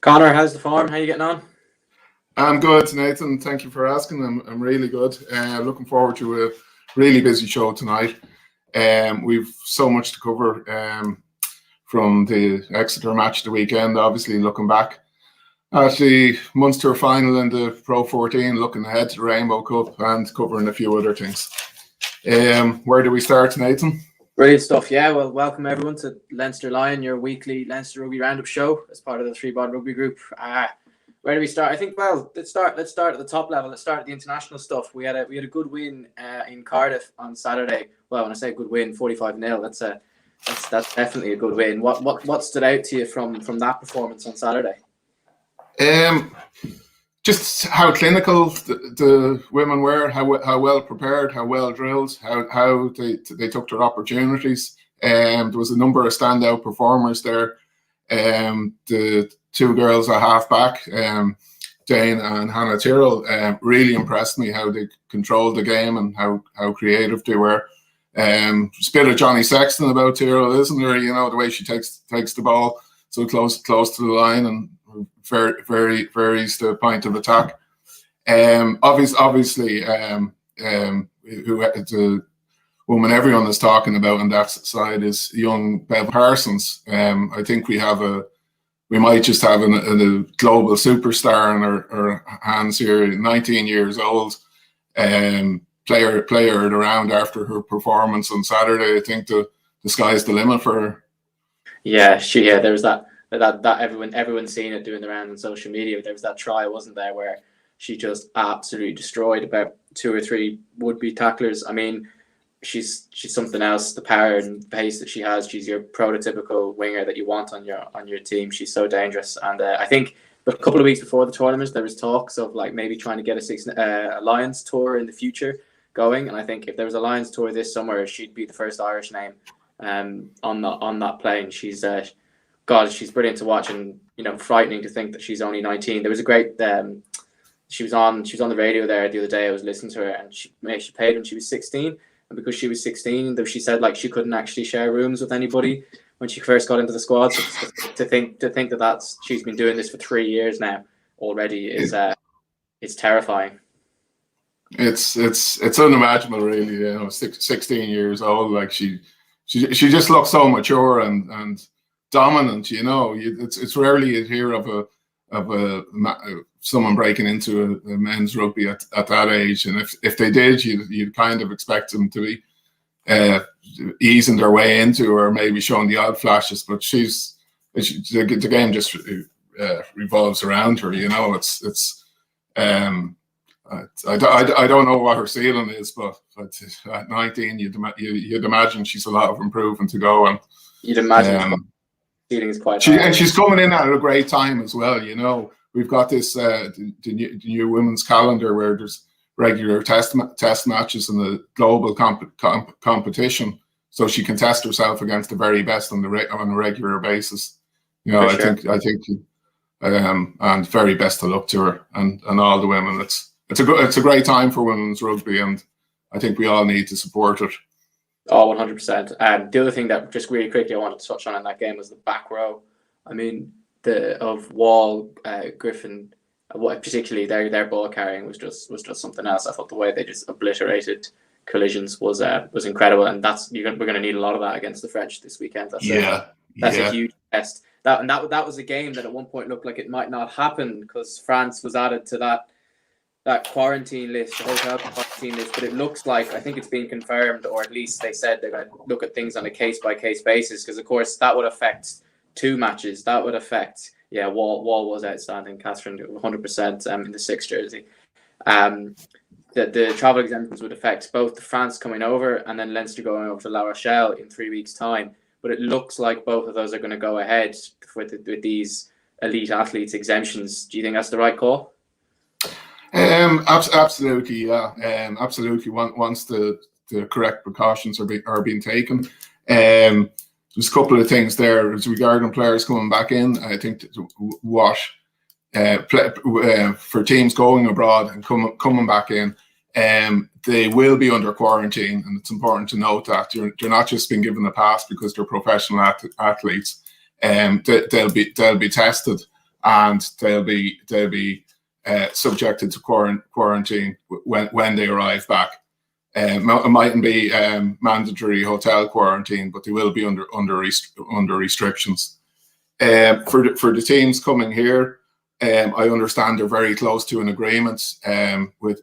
Conor, how's the form? How are you getting on? I'm good, Nathan. Thank you for asking. I'm really good. Looking forward to a really busy show tonight. We've so much to cover from the Exeter match the weekend. Obviously, looking back at the Munster final in the Pro 14, looking ahead to the Rainbow Cup, and covering a few other things. Where do we start, Nathan? Brilliant stuff. Yeah, well, welcome everyone to Leinster Laighin, your weekly Leinster Rugby roundup show as part of the ThreeBOD Rugby group. Where do we start? I think, well, let's start at the top level. Let's start at the international stuff. We had a good win in Cardiff on Saturday. Well, when I say good win, 45-0. That's definitely a good win. What stood out to you from that performance on Saturday? Just how clinical the women were, how well prepared, how well drilled, how they took their opportunities. There was a number of standout performers there. The two girls at half-back, Jane and Hannah Tyrrell, really impressed me how they controlled the game and how creative they were. There's a bit of Johnny Sexton about Tyrrell, isn't there? You know, the way she takes the ball so close to the line and varies the point of attack. Obviously, the woman everyone is talking about on that side is young Bev Parsons. I think we might just have a global superstar in our hands here. 19 years old, player around after her performance on Saturday. I think the sky's the limit for her. Yeah, there was that everyone's seen it doing the round on social media. There was that try, wasn't there, where she just absolutely destroyed about 2 or 3 would-be tacklers. I mean, she's something else. The power and pace that she has, she's your prototypical winger that you want on your team. She's so dangerous. And I think a couple of weeks before the tournament, there was talks of like maybe trying to get a Lions tour in the future going. And I think if there was a Lions tour this summer, she'd be the first Irish name on that plane. She's brilliant to watch, and frightening to think that she's only 19. There was a great she was on the radio there the other day. I was listening to her, and she played when she was 16. And because she was 16, though, she said like she couldn't actually share rooms with anybody when she first got into the squad. So to think that she's been doing this for 3 years now already is it's terrifying. It's unimaginable, really. 16 years old, like she just looks so mature and dominant. It's rarely you hear of someone breaking into a men's rugby at that age, and if they did, you'd kind of expect them to be easing their way into, or maybe showing the odd flashes. But the game just revolves around her. I don't know what her ceiling is, but at 19, you'd imagine she's a lot of improvement to go. And you'd imagine ceiling is quite high. And she's coming in at a great time as well. We've got this the new women's calendar where there's regular test matches in the global competition, so she can test herself against the very best on a regular basis. I think and very best of luck to her and all the women. It's a great time for women's rugby, and I think we all need to support it. Oh, 100%. The other thing that just really quickly I wanted to touch on in that game was the back row. I mean, of Wall, Griffin, particularly their ball carrying was just something else. I thought the way they just obliterated collisions was incredible, and we're going to need a lot of that against the French this weekend. That's a huge test. That was a game that at one point looked like it might not happen because France was added to that quarantine list, the hotel quarantine list, but it looks like, I think it's been confirmed, or at least they said they're going to look at things on a case-by-case basis, because of course that would affect 2 matches. That would affect, Wall was outstanding, Catherine 100% in the 6 jersey. The travel exemptions would affect both the France coming over and then Leinster going over to La Rochelle in 3 weeks' time. But it looks like both of those are going to go ahead with these elite athletes exemptions. Do you think that's the right call? Absolutely, yeah. Absolutely. Once the correct precautions are being taken. There's a couple of things there regarding players coming back in. I think what for teams going abroad and coming back in, they will be under quarantine, and it's important to note that they're not just being given a pass because they're professional athletes. They'll be tested, and they'll be subjected to quarantine when they arrive back. It mightn't be mandatory hotel quarantine, but they will be under restrictions. For the teams coming here, I understand they're very close to an agreement with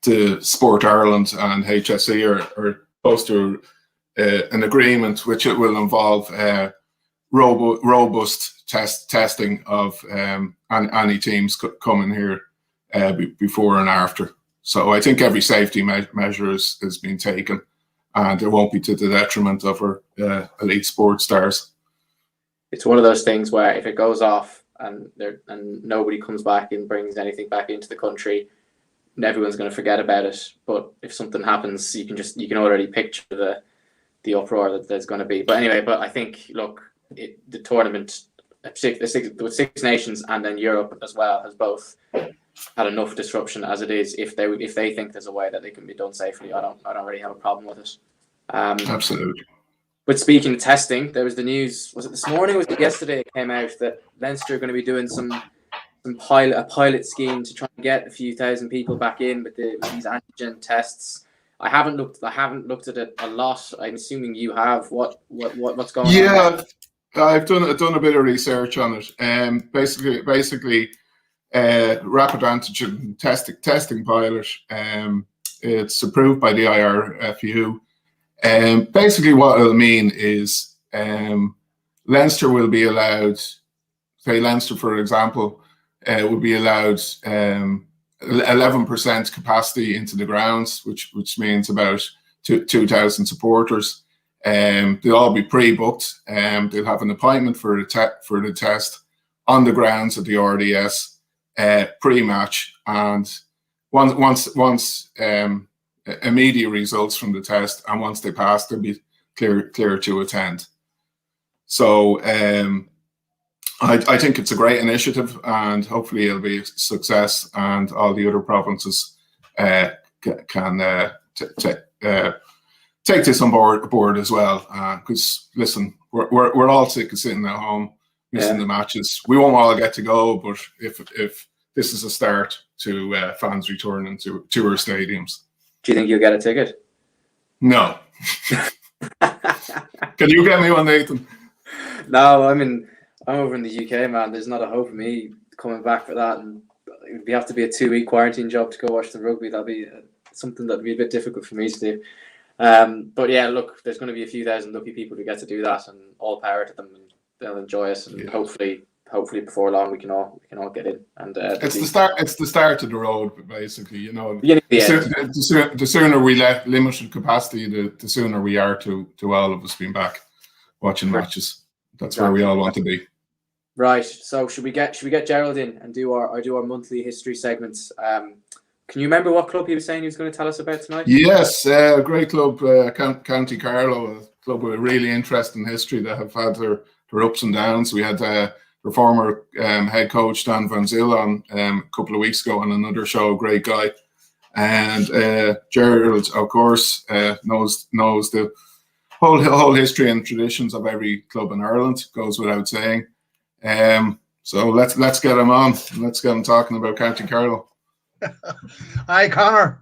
the Sport Ireland and HSE are close to an agreement which it will involve robust testing of any teams coming here before and after. So I think every safety measure has been taken, and it won't be to the detriment of our elite sports stars. It's one of those things where if it goes off and nobody comes back and brings anything back into the country, everyone's going to forget about it. But if something happens, you can already picture the uproar that there's going to be. But anyway, I think, look, the tournament, with Six Nations and then Europe as well, has both had enough disruption as it is. If they think there's a way that they can be done safely, I don't really have a problem with it. Absolutely. But speaking of testing, there was the news. Was it this morning? Was it yesterday? It came out that Leinster are going to be doing a pilot scheme to try and get a few thousand people back in with these antigen tests. I haven't looked at it a lot. I'm assuming you have. What's going on? Yeah, I've done a bit of research on it. Basically, rapid antigen testing pilot. It's approved by the IRFU. Basically, what it'll mean is Leinster will be allowed. Say Leinster, for example, will be allowed 11% capacity into the grounds, which means about 2,000 supporters. They'll all be pre-booked. They'll have an appointment for the test on the grounds at the RDS pre-match, and once immediate results from the test, and once they pass, they'll be clear to attend. So I think it's a great initiative, and hopefully it'll be a success, and all the other provinces can take this on board as well. Because listen, we're all sick of sitting at home missing the matches. We won't all get to go, but if this is a start to fans returning to our stadiums. Do you think you'll get a ticket? No. Can you get me one, Nathan? No, I'm over in the UK, man. There's not a hope of me coming back for that, and it would have to be a 2-week quarantine job to go watch the rugby. That'd be something that'd be a bit difficult for me to do. But yeah, look, there's going to be a few thousand lucky people who get to do that, and all power to them, and they'll enjoy it, and hopefully before long we can all get in. And it's the start of the road, basically. You know, the sooner we let limited capacity, the sooner we are to all of us being back watching matches. That's where we all want to be. Right. So should we get Gerald in and do our monthly history segments? Can you remember what club he was saying he was going to tell us about tonight? Yes, a great club, County Carlow, a club with a really interesting history that have had their ups and downs. We had their former head coach Dan Van Zyl on a couple of weeks ago on another show, great guy. And Gerald, of course, knows the whole history and traditions of every club in Ireland, goes without saying. So let's get him on. Let's get him talking about County Carlow. Hi, Conor.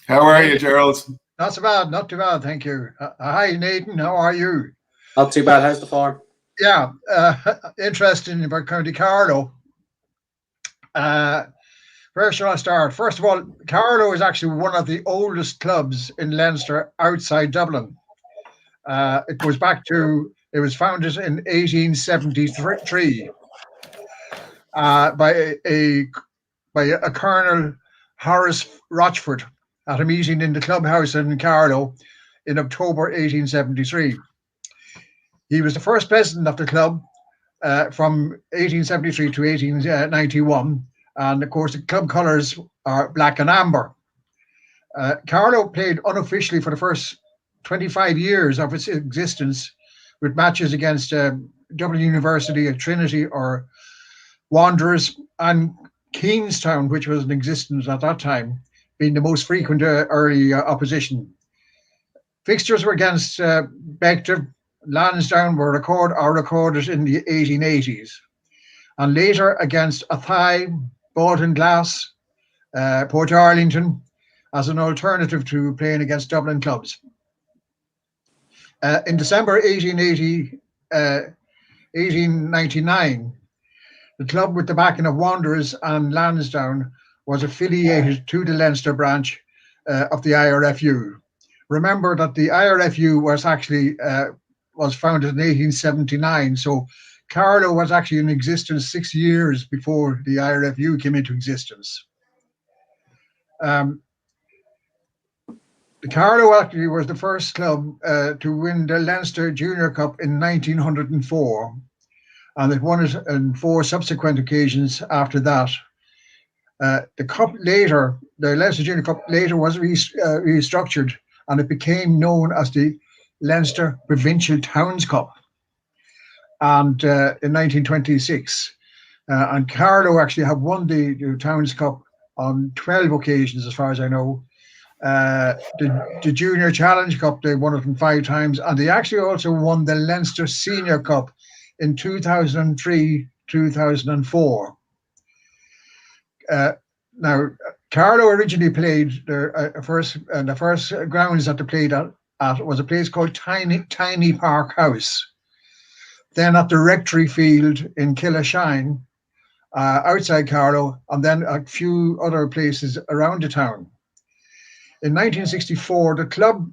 How are you, Gerald? Not too bad, thank you. Hi, Nathan. How are you? Not too bad. How's the farm? Yeah, interesting about County Carlow. Where shall I start? First of all, Carlow is actually one of the oldest clubs in Leinster outside Dublin. It was founded in 1873 by a Colonel Horace Rochford at a meeting in the clubhouse in Carlow in October 1873. He was the first president of the club from 1873 to 1891, and of course the club colours are black and amber. Carlow played unofficially for the first 25 years of its existence, with matches against Dublin University, Trinity, or Wanderers, and Keenstown, which was in existence at that time, being the most frequent early opposition. Fixtures were against Bector, Lansdowne are recorded in the 1880s. and later against Athy, Bolton Glass, Port Arlington, as an alternative to playing against Dublin clubs. In December 1899, the club, with the backing of Wanderers and Lansdowne, was affiliated to the Leinster branch of the IRFU. Remember that the IRFU was actually was founded in 1879, so Carlow was actually in existence 6 years before the IRFU came into existence. The Carlow actually was the first club to win the Leinster Junior Cup in 1904, and it won it on 4 subsequent occasions after that. The cup later, the Leinster Junior Cup later was restructured, and it became known as the Leinster Provincial Towns Cup. And in 1926, and Carlow actually have won the Towns Cup on 12 occasions, as far as I know. The Junior Challenge Cup, they won it 5 times, and they actually also won the Leinster Senior Cup in 2003, 2004. Now, Carlow originally played the first grounds that they played at was a place called Tiny Park House. Then at the Rectory Field in Killashine, outside Carlow, and then a few other places around the town. In 1964, the club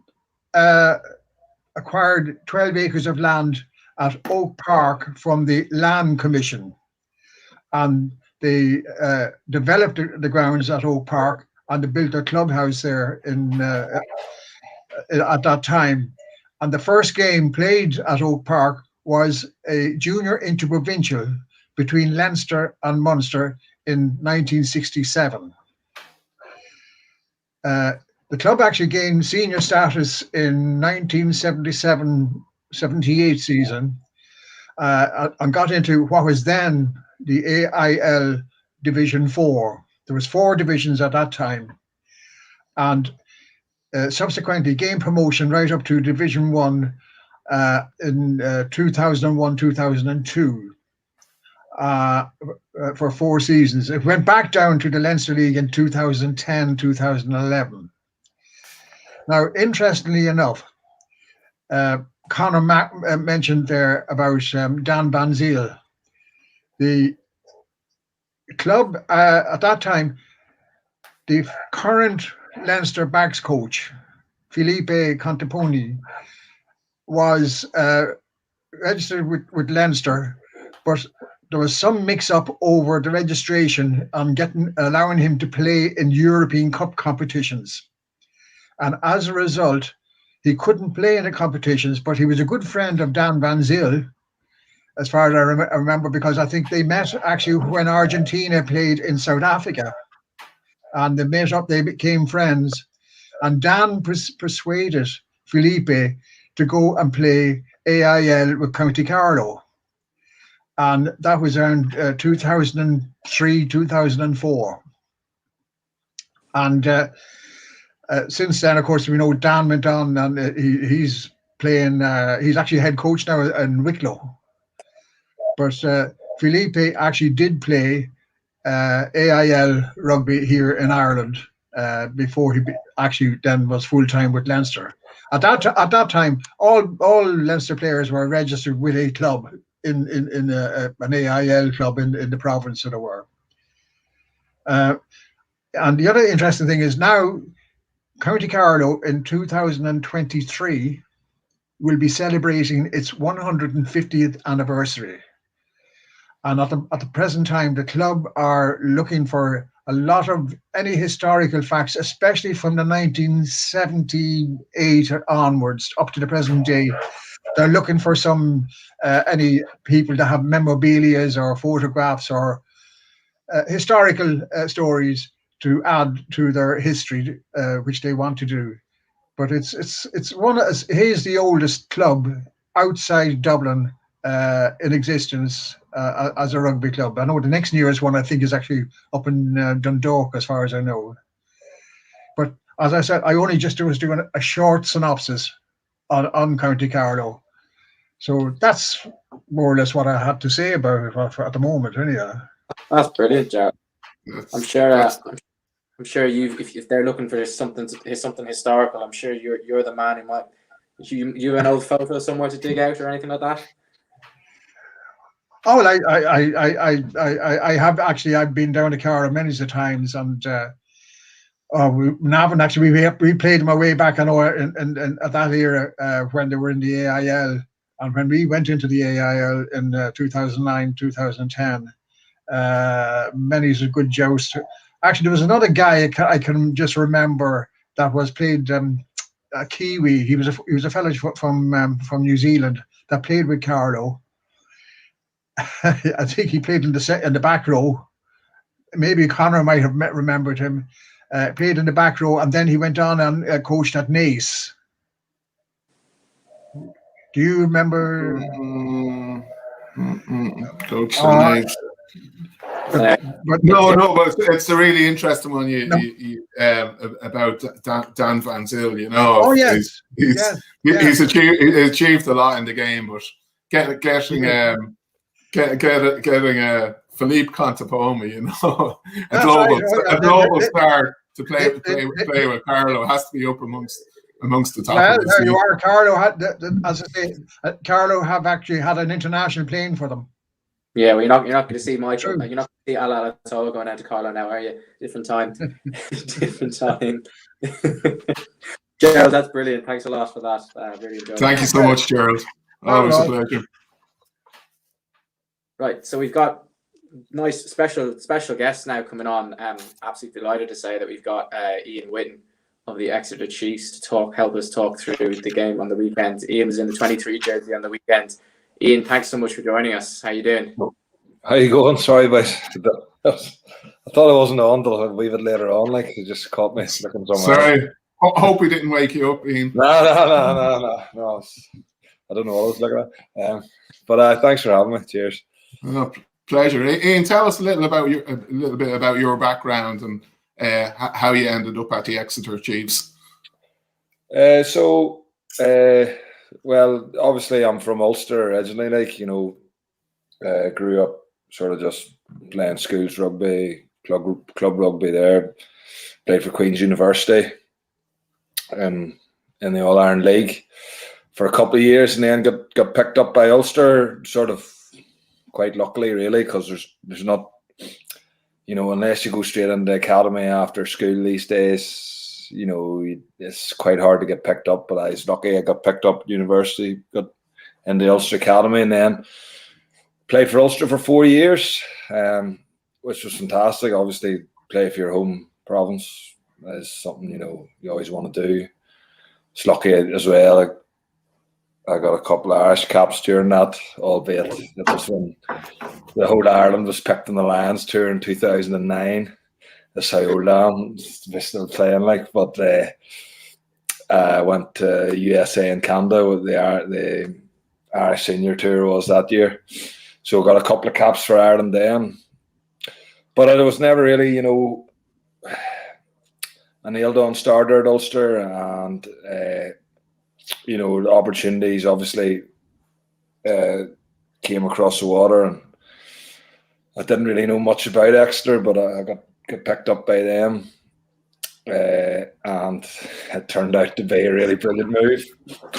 acquired 12 acres of land at Oak Park from the Land Commission, and they developed the grounds at Oak Park, and they built a clubhouse there at that time. And the first game played at Oak Park was a junior interprovincial between Leinster and Munster in 1967. The club actually gained senior status in 1977-78 season and got into what was then the AIL Division 4. There was 4 divisions at that time, and subsequently gained promotion right up to Division 1 in 2001-2002 for 4 seasons. It went back down to the Leinster League in 2010-2011. Now, interestingly enough, Conor mentioned there about Dan Van Zyl. The club at that time, the current Leinster backs coach, Felipe Conteponi, was registered with Leinster, but there was some mix-up over the registration on allowing him to play in European Cup competitions. And as a result, he couldn't play in the competitions, but he was a good friend of Dan Van Zyl, as far as I remember, because I think they met actually when Argentina played in South Africa. And they met up, they became friends. And Dan persuaded Felipe to go and play AIL with County Carlow. And that was around 2003, 2004. And since then, of course, we know Dan went on and he's playing, he's actually head coach now in Wicklow. But Felipe actually did play AIL rugby here in Ireland before he actually then was full-time with Leinster. At that time, all Leinster players were registered with a club in an AIL club in the province that they were. And the other interesting thing is now County Carlow in 2023 will be celebrating its 150th anniversary. And at the present time, the club are looking for a lot of any historical facts, especially from the 1978 onwards up to the present day. They're looking for some any people that have memorabilia or photographs or historical stories to add to their history, which they want to do. But he's the oldest club outside Dublin in existence as a rugby club. I know the next nearest one I think is actually up in Dundalk, as far as I know. But as I said, I only just was doing a short synopsis on County Carlow. So that's more or less what I have to say about it at the moment. Anyway. That's brilliant, Gerald. I'm sure. That's- I'm sure if they're looking for something historical, I'm sure you're the man who might. You have an old photo somewhere to dig out or anything like that? Oh, well, I have actually. I've been down to Carlow many times, and Navan actually we played my way back. I know in at that era when they were in the AIL, and when we went into the AIL in 2009, 2010, many's a good joust. Actually, there was another guy I can just remember that was played a Kiwi. He was a fellow from New Zealand that played with Carlow. I think he played in the back row. Maybe Conor might have remembered him. Played in the back row, and then he went on and coached at Naas. Do you remember? Coach Naas. But it's a really interesting one about Dan Van Zyl. You know, oh yes, he's achieved a lot in the game, but getting a Philippe Contepomi, you know, a global star to play with Carlow has to be up amongst the top. Well, there you are. Carlow had, as I say, Carlow have actually had an international playing for them. Yeah, well, you're not going to see Michael. You're not going to see Ala Alatoa going down to Carlow now, are you? Different time. Different time. Gerald, that's brilliant. Thanks a lot for that. Really enjoyed it. Thank you so much, Gerald. Always a pleasure. Right, so we've got nice special guests now coming on. Absolutely delighted to say that we've got Ian Whitten of the Exeter Chiefs to help us talk through the game on the weekend. Ian was in the 23 jersey on the weekend. Ian, thanks so much for joining us. How you doing? How you going? Sorry, but I thought I wasn't on until a wee bit later on. Like, it just caught me looking somewhere. Sorry. Hope we didn't wake you up, Ian. No. I don't know what I was looking at. But thanks for having me. Cheers. Oh, pleasure. Ian, tell us a little bit about your background and how you ended up at the Exeter Chiefs. Well, obviously I'm from Ulster originally. Like, you know, grew up sort of just playing schools rugby, club rugby there. Played for Queen's University in the All Ireland League for a couple of years, and then got picked up by Ulster, sort of quite luckily, really, because there's not, you know, unless you go straight into the academy after school these days, you know, it's quite hard to get picked up. But I was lucky; I got picked up at university, got in the Ulster Academy, and then played for Ulster for 4 years, which was fantastic. Obviously, play for your home province is something, you know, you always want to do. It's lucky as well. I got a couple of Irish caps during that, albeit it was when the whole Ireland was picked in the Lions tour in 2009. That's how old I am. Still playing, like. But I went to USA and Canada with the Irish senior tour was that year. So got a couple of caps for Ireland then. But I was never really, you know, a nailed-on starter at Ulster, and you know, the opportunities obviously came across the water, and I didn't really know much about Exeter, but I got picked up by them, and it turned out to be a really brilliant move.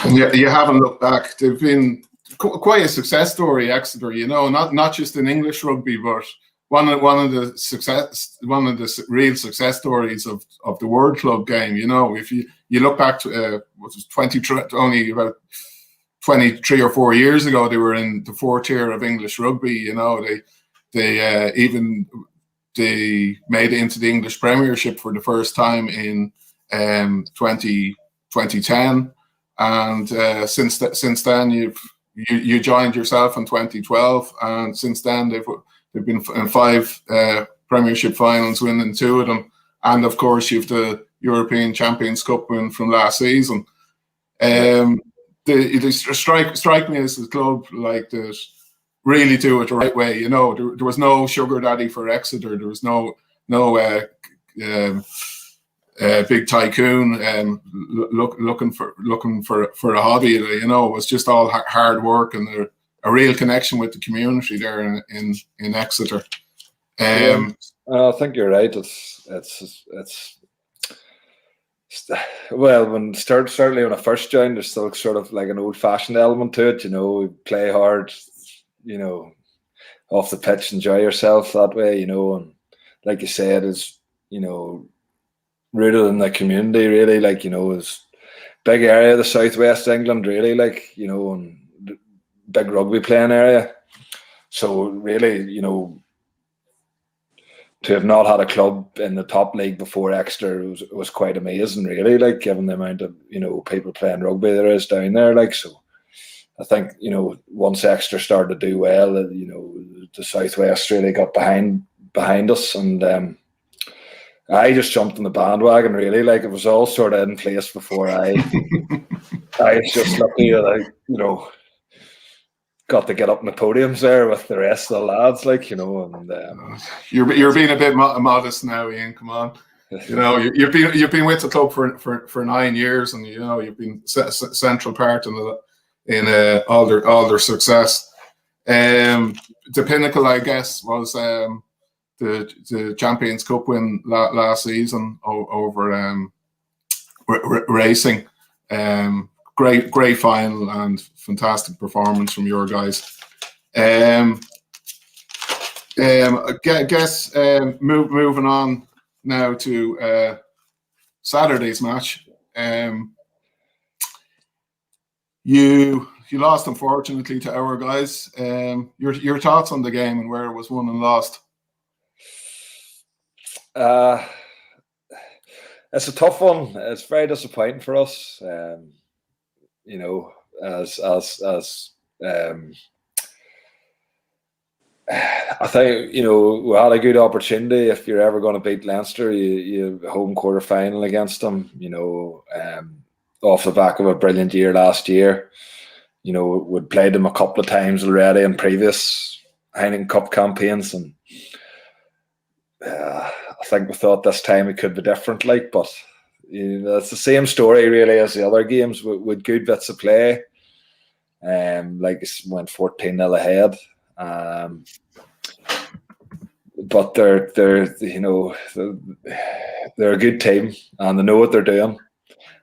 Yeah, you haven't looked back. They've been quite a success story, Exeter. You know, not just in English rugby, but one of the real success stories of the World Club game. You know, if you look back to only about 23 or 4 years ago, they were in the 4th tier of English rugby. You know, they made it into the English Premiership for the first time in 2010, and since then you joined yourself in 2012, and since then they've been in 5 Premiership finals, winning 2 of them, and of course you've the European Champions Cup win from last season. They strike me as a club like that really do it the right way. You know, there was no sugar daddy for Exeter. There was no big tycoon, looking for a hobby. You know, it was just all hard work and a real connection with the community there in Exeter. I think you're right. It's well, certainly when I first joined, there's still sort of like an old-fashioned element to it. You know, we play hard, you know, off the pitch, enjoy yourself that way. You know, and like you said, is, you know, rooted in the community, really. Like, you know, is big area of the southwest England, really. Like, you know, and big rugby playing area. So really, you know, to have not had a club in the top league before Exeter was quite amazing, really, like, given the amount of, you know, people playing rugby there is down there. Like, so I think, you know, once Exeter started to do well, you know, the southwest really got behind us, and I just jumped on the bandwagon, really. Like, it was all sort of in place before I was just lucky that I, you know, got to get up in the podiums there with the rest of the lads, like, you know. And you're being a bit modest now, Ian. Come on, you know, you've been with the club for 9 years, and you know you've been central part in all their success. The pinnacle, I guess, was the Champions Cup win last season over Racing. Great final and fantastic performance from your guys. I guess moving on now to Saturday's match. You lost, unfortunately, to our guys. Your thoughts on the game and where it was won and lost? It's a tough one. It's very disappointing for us. You know, as I think, you know, we had a good opportunity. If you're ever going to beat Leinster, you have a home quarter final against them, you know, off the back of a brilliant year last year. You know, we'd played them a couple of times already in previous Heineken Cup campaigns, and I think we thought this time it could be different, like, but you know, it's the same story really as the other games with good bits of play. Like, it went 14-0 ahead. But they're you know, they're a good team, and they know what they're doing,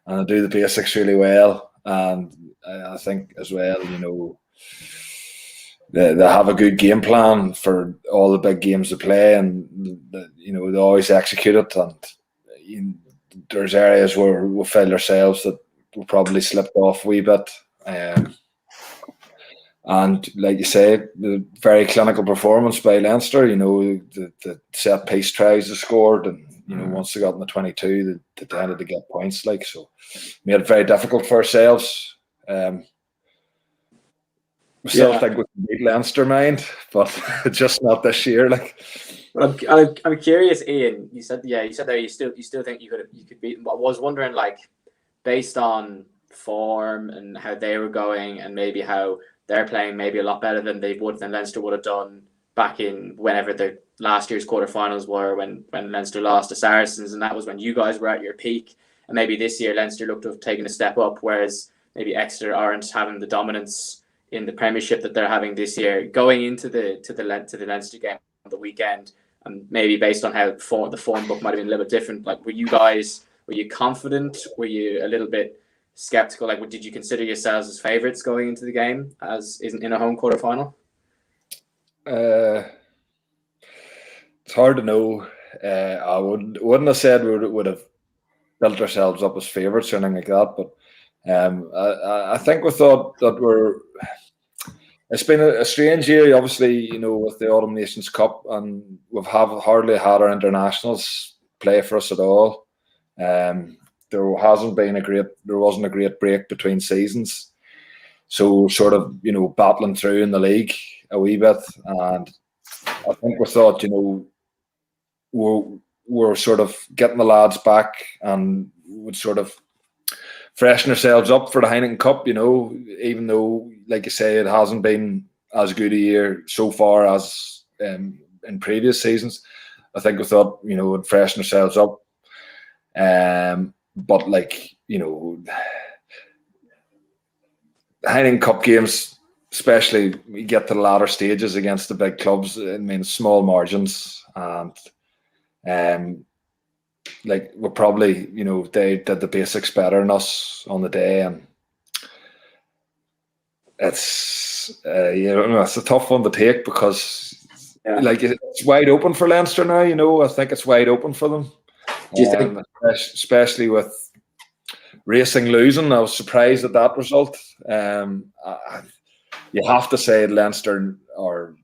and they do the basics really well. And I think as well, you know, they have a good game plan for all the big games they play, and you know, they always execute it. And you know, there's areas where we felt ourselves that we probably slipped off a wee bit. And like you say, the very clinical performance by Leinster, you know, the set piece tries they scored, and you know, once they got in the 22, they tended to get points, like, so made it very difficult for ourselves. We still think we can beat Leinster, mind, but just not this year, like. I'm curious, Ian. You said there you still think you could beat them. But I was wondering, like, based on form and how they were going, and maybe how they're playing maybe a lot better than Leinster would have done back in whenever the last year's quarterfinals were, when Leinster lost to Saracens, and that was when you guys were at your peak. And maybe this year Leinster looked to have taken a step up, whereas maybe Exeter aren't having the dominance in the Premiership that they're having this year. Going into the Leinster game on the weekend, and maybe based on how the form book might have been a little bit different, like, were you confident? Were you a little bit skeptical? Like, did you consider yourselves as favourites going into the game as in a home quarter final? It's hard to know. I wouldn't have said we would have built ourselves up as favourites or anything like that, but I think we thought that it's been a strange year, obviously, you know, with the Autumn Nations Cup, and we've hardly had our internationals play for us at all. There wasn't a great break between seasons, so sort of, you know, battling through in the league a wee bit, and I think we thought, you know, we're sort of getting the lads back and would sort of freshen ourselves up for the Heineken Cup, you know, even though, like you say, it hasn't been as good a year so far as in previous seasons. I think we thought, you know, we'd freshen ourselves up. But like, you know, Heineken Cup games, especially we get to the latter stages against the big clubs, it means small margins, and like we're probably, you know, they did the basics better than us on the day, and it's you know, it's a tough one to take because like it's wide open for Leinster now. You know, I think it's wide open for them. Do you think, especially with Racing losing? I was surprised at that result. You have to say Leinster are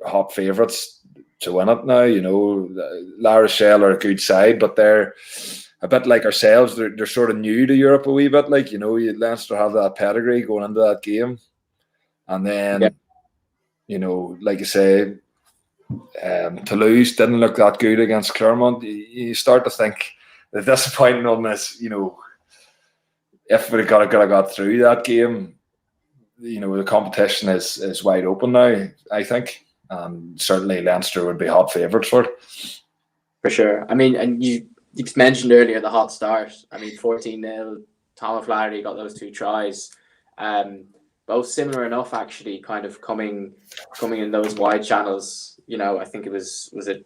hot favourites to win it now. You know, La Rochelle are a good side, but they're a bit like ourselves. They're sort of new to Europe a wee bit. Like, you know, Leinster have that pedigree going into that game, and then you know, like you say, Toulouse didn't look that good against Clermont. You start to think the disappointing on this, you know, if we got through that game, you know, the competition is wide open now, I think. Certainly Leinster would be hot favourites for it. For sure. I mean, and you mentioned earlier the hot start. I mean, 14-0, Tom O'Flaherty got those 2 tries. Both similar enough, actually, kind of coming in those wide channels. You know, I think it was it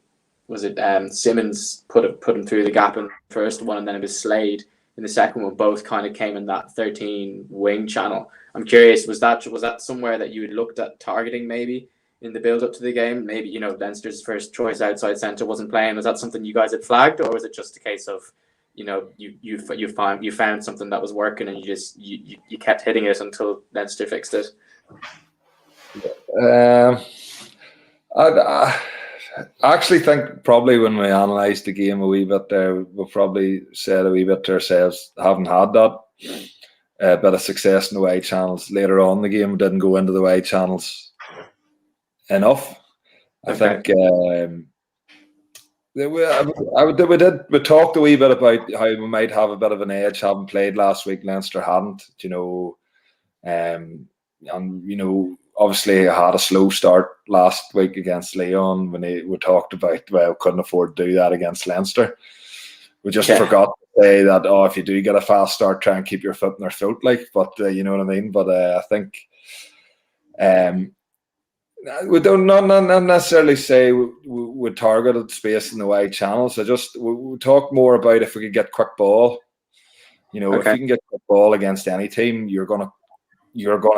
Simmons put him through the gap in the first one, and then it was Slade in the second one. Both kind of came in that 13 wing channel. I'm curious, was that somewhere that you had looked at targeting maybe in the build up to the game? Maybe, you know, Leinster's first choice outside centre wasn't playing. Was that something you guys had flagged, or was it just a case of, you know, you found something that was working and you kept hitting it until Leinster fixed it? I actually think probably when we analysed the game a wee bit there, we probably said a wee bit to ourselves, haven't had that bit of success in the wide channels. Later on in the game, we didn't go into the wide channels enough. I think we talked a wee bit about how we might have a bit of an edge having played last week. Leinster hadn't, you know, and you know, obviously I had a slow start last week against Lyon when we talked about, well, couldn't afford to do that against Leinster. We just forgot to say that, if you do get a fast start, try and keep your foot in their throat, like. But you know what I mean. But I think we don't not necessarily say we targeted space in the wide channels. We talk more about if we could get quick ball. You know, if you can get quick ball against any team, you're gonna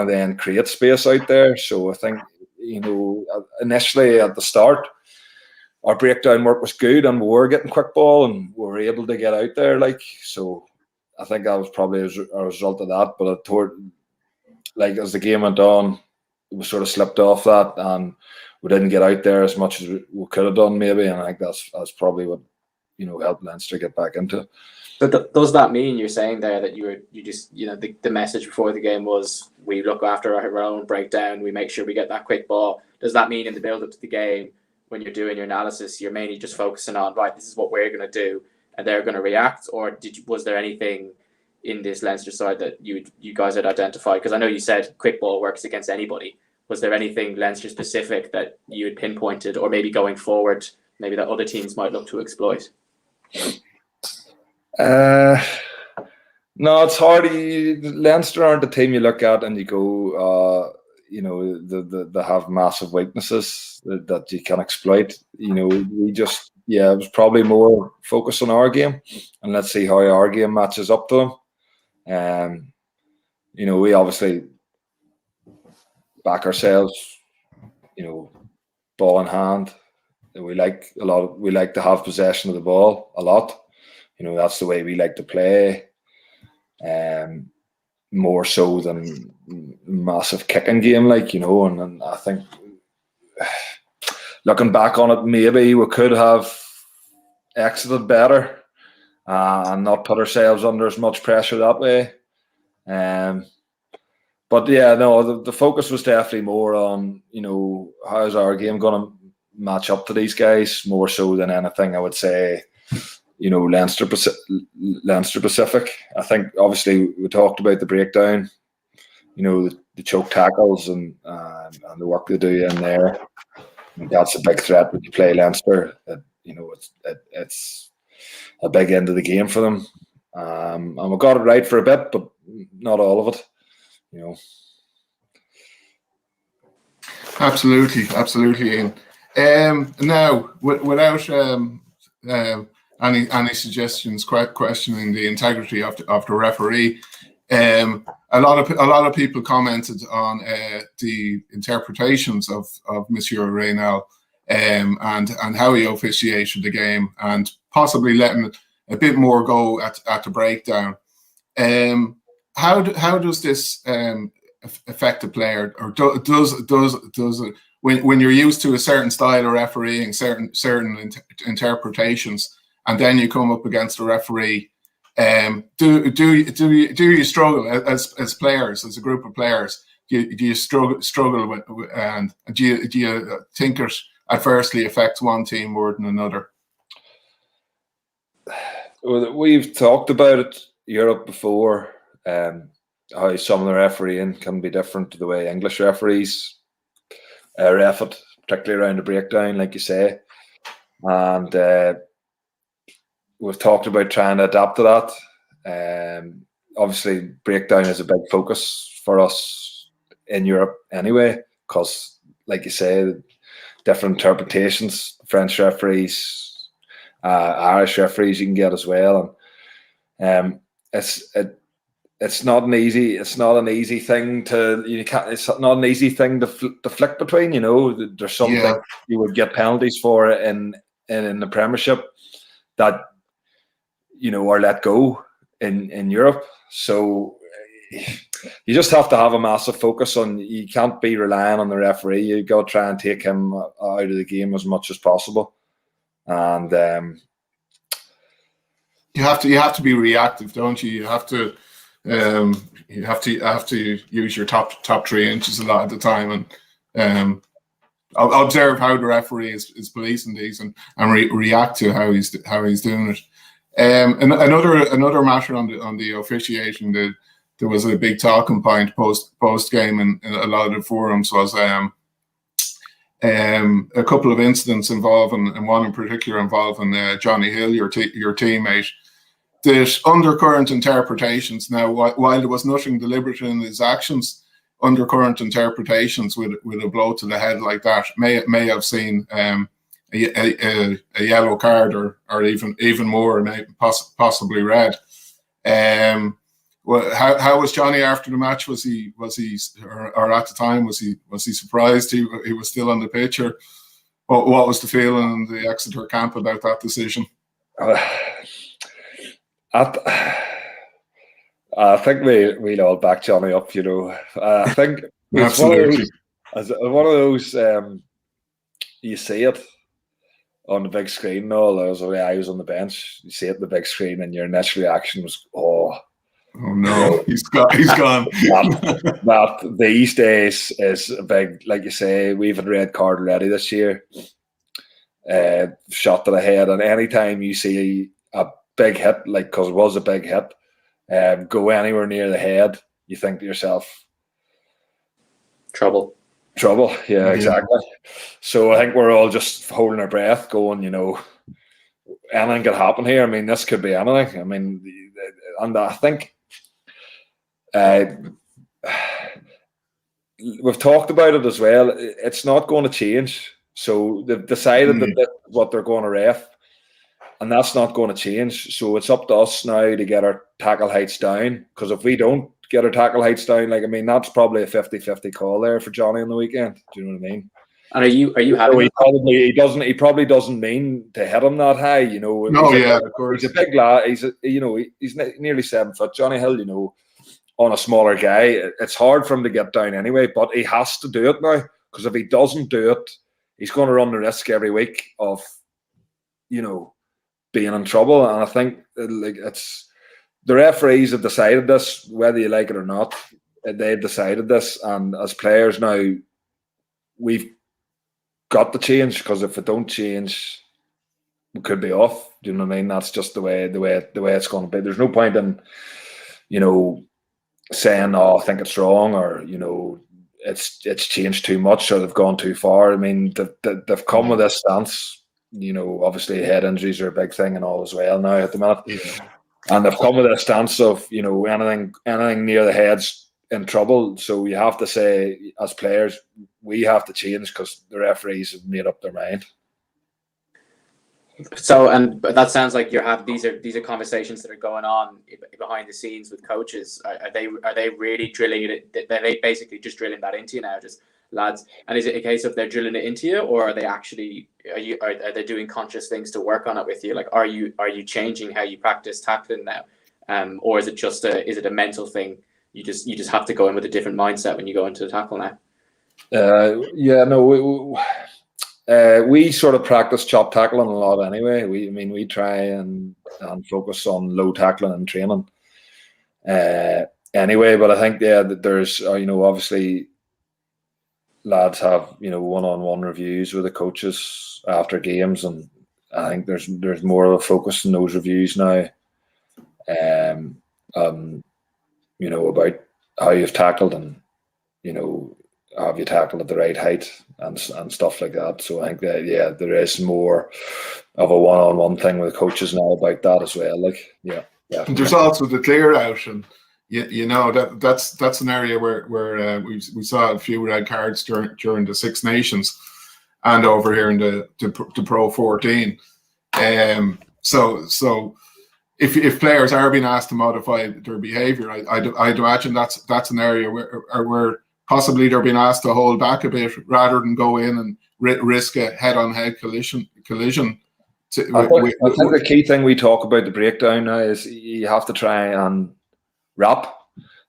then create space out there. So I think, you know, initially at the start, our breakdown work was good and we were getting quick ball and we were able to get out there. Like, so I think that was probably a result of that. But like as the game went on, we sort of slipped off that and we didn't get out there as much as we could have done maybe. And I think that's probably what, you know, helped Leinster get back into it. So does that mean you're saying there that you just, you know, the message before the game was we look after our own breakdown, we make sure we get that quick ball? Does that mean in the build up to the game, when you're doing your analysis, you're mainly just focusing on, right, this is what we're going to do and they're going to react? Or was there anything in this Leinster side that you guys had identified? Because I know you said quick ball works against anybody. Was there anything Leinster specific that you had pinpointed, or maybe going forward, maybe that other teams might look to exploit? No, it's hard. Leinster aren't the team you look at and you go, you know, they have massive weaknesses that you can exploit. You know, it was probably more focused on our game and let's see how our game matches up to them. You know, we obviously back ourselves, you know, ball in hand. We like to have possession of the ball a lot. You know, that's the way we like to play. More so than massive kicking game, like, you know, and I think looking back on it, maybe we could have exited better and not put ourselves under as much pressure that way. But yeah, no, the focus was definitely more on, you know, how's our game going to match up to these guys, more so than anything, I would say, you know, Leinster Pacific. I think obviously we talked about the breakdown, you know, the choke tackles and the work they do in there. And that's a big threat when you play Leinster. You know, it's a big end of the game for them. And we got it right for a bit, but not all of it, you know. Absolutely, Ian. Now, without any suggestions questioning the integrity of the referee, a lot of people commented on the interpretations of Monsieur Reynal and how he officiated the game, and possibly letting a bit more go at the breakdown. How does this affect a player, or does it, when you're used to a certain style of refereeing, certain interpretations, and then you come up against a referee? Do you struggle as players, as a group of players? Do you struggle with, and do you think it adversely affects one team more than another? Well, we've talked about it, Europe, before, how some of the refereeing can be different to the way English referees ref it, particularly around the breakdown, like you say. And we've talked about trying to adapt to that. Obviously, breakdown is a big focus for us in Europe anyway, because, like you say, different interpretations. French referees, Irish referees you can get as well, and it's not an easy thing to it's not an easy thing to flick between. You know, there's something you would get penalties for in the Premiership that, you know, are let go in Europe. So you just have to have a massive focus on. You can't be relying on the referee. You got to try and take him out of the game as much as possible. And you have to be reactive, don't you? You have to use your top 3 inches a lot of the time, and I'll observe how the referee is policing these and react to how he's doing it. And another matter on the officiating, there was a big talking point post game in a lot of the forums, was a couple of incidents involving, and one in particular involving Johnny Hill, your teammate. That undercurrent interpretations, now while there was nothing deliberate in his actions, undercurrent interpretations with a blow to the head like that may have seen a yellow card or even more, and possibly red. Well, how was Johnny after the match? Was he or at the time was he surprised he was still on the pitch, or what was the feeling in the Exeter camp about that decision? I think we'll all back Johnny up, you know. I think it's one of those you see it on the big screen and all. I was on the bench. You see it on the big screen, and your initial reaction was, oh no, he's gone. That these days is a big, like you say, we've had red card already this year. Shot to the head, and anytime you see a big hit, like, because it was a big hit, go anywhere near the head, you think to yourself, trouble. Yeah, exactly. So I think we're all just holding our breath, going, you know, anything could happen here. I mean, this could be anything. I mean, and I think we've talked about it as well. It's not going to change. So they've decided that what they're going to ref, and that's not going to change. So it's up to us now to get our tackle heights down, because if we don't get our tackle heights down, like, I mean, that's probably a 50-50 call there for Johnny on the weekend. Do you know what I mean? And are you happy? He probably doesn't mean to hit him that high, you know. Of course. He's a big lad. He's nearly 7 foot. Johnny Hill, you know, on a smaller guy, it's hard for him to get down anyway. But he has to do it now, because if he doesn't do it, he's going to run the risk every week of, you know, being in trouble. And I think, like, it's the referees have decided this, whether you like it or not. They've decided this, and as players now, we've got to change, because if it don't change, we could be off. Do you know what I mean? That's just the way it's going to be. There's no point in, you know, saying, "Oh, I think it's wrong," or, you know, it's changed too much, or they've gone too far. I mean, they've come with this stance obviously head injuries are a big thing and all as well now at the minute. And they've come with a stance of, anything near the head's in trouble. So you have to say, as players, we have to change because the referees have made up their mind. So, but that sounds like these are conversations that are going on behind the scenes with coaches. Are they really drilling it? Are they basically just drilling that into you now, just lads? And is it a case of they're drilling it into you, or are they actually are they doing conscious things to work on it with you? Like, are you changing how you practice tackling now, or is it just a mental thing? You just have to go in with a different mindset when you go into the tackle now. We sort of practice chop tackling a lot anyway. We try and focus on low tackling and training. Anyway, but I think that there's obviously lads have one-on-one reviews with the coaches after games, and I think there's more of a focus in those reviews now. About how you've tackled and have you tackled at the right height and stuff like that. So I think that there is more of a one-on-one thing with coaches now about that as well. And there's also the clear out, and that's an area where we saw a few red cards during the Six Nations and over here in the Pro 14. So if players are being asked to modify their behaviour, I'd imagine that's an area where possibly they're being asked to hold back a bit rather than go in and risk a head-on-head collision. I think the key thing we talk about the breakdown now is you have to try and wrap.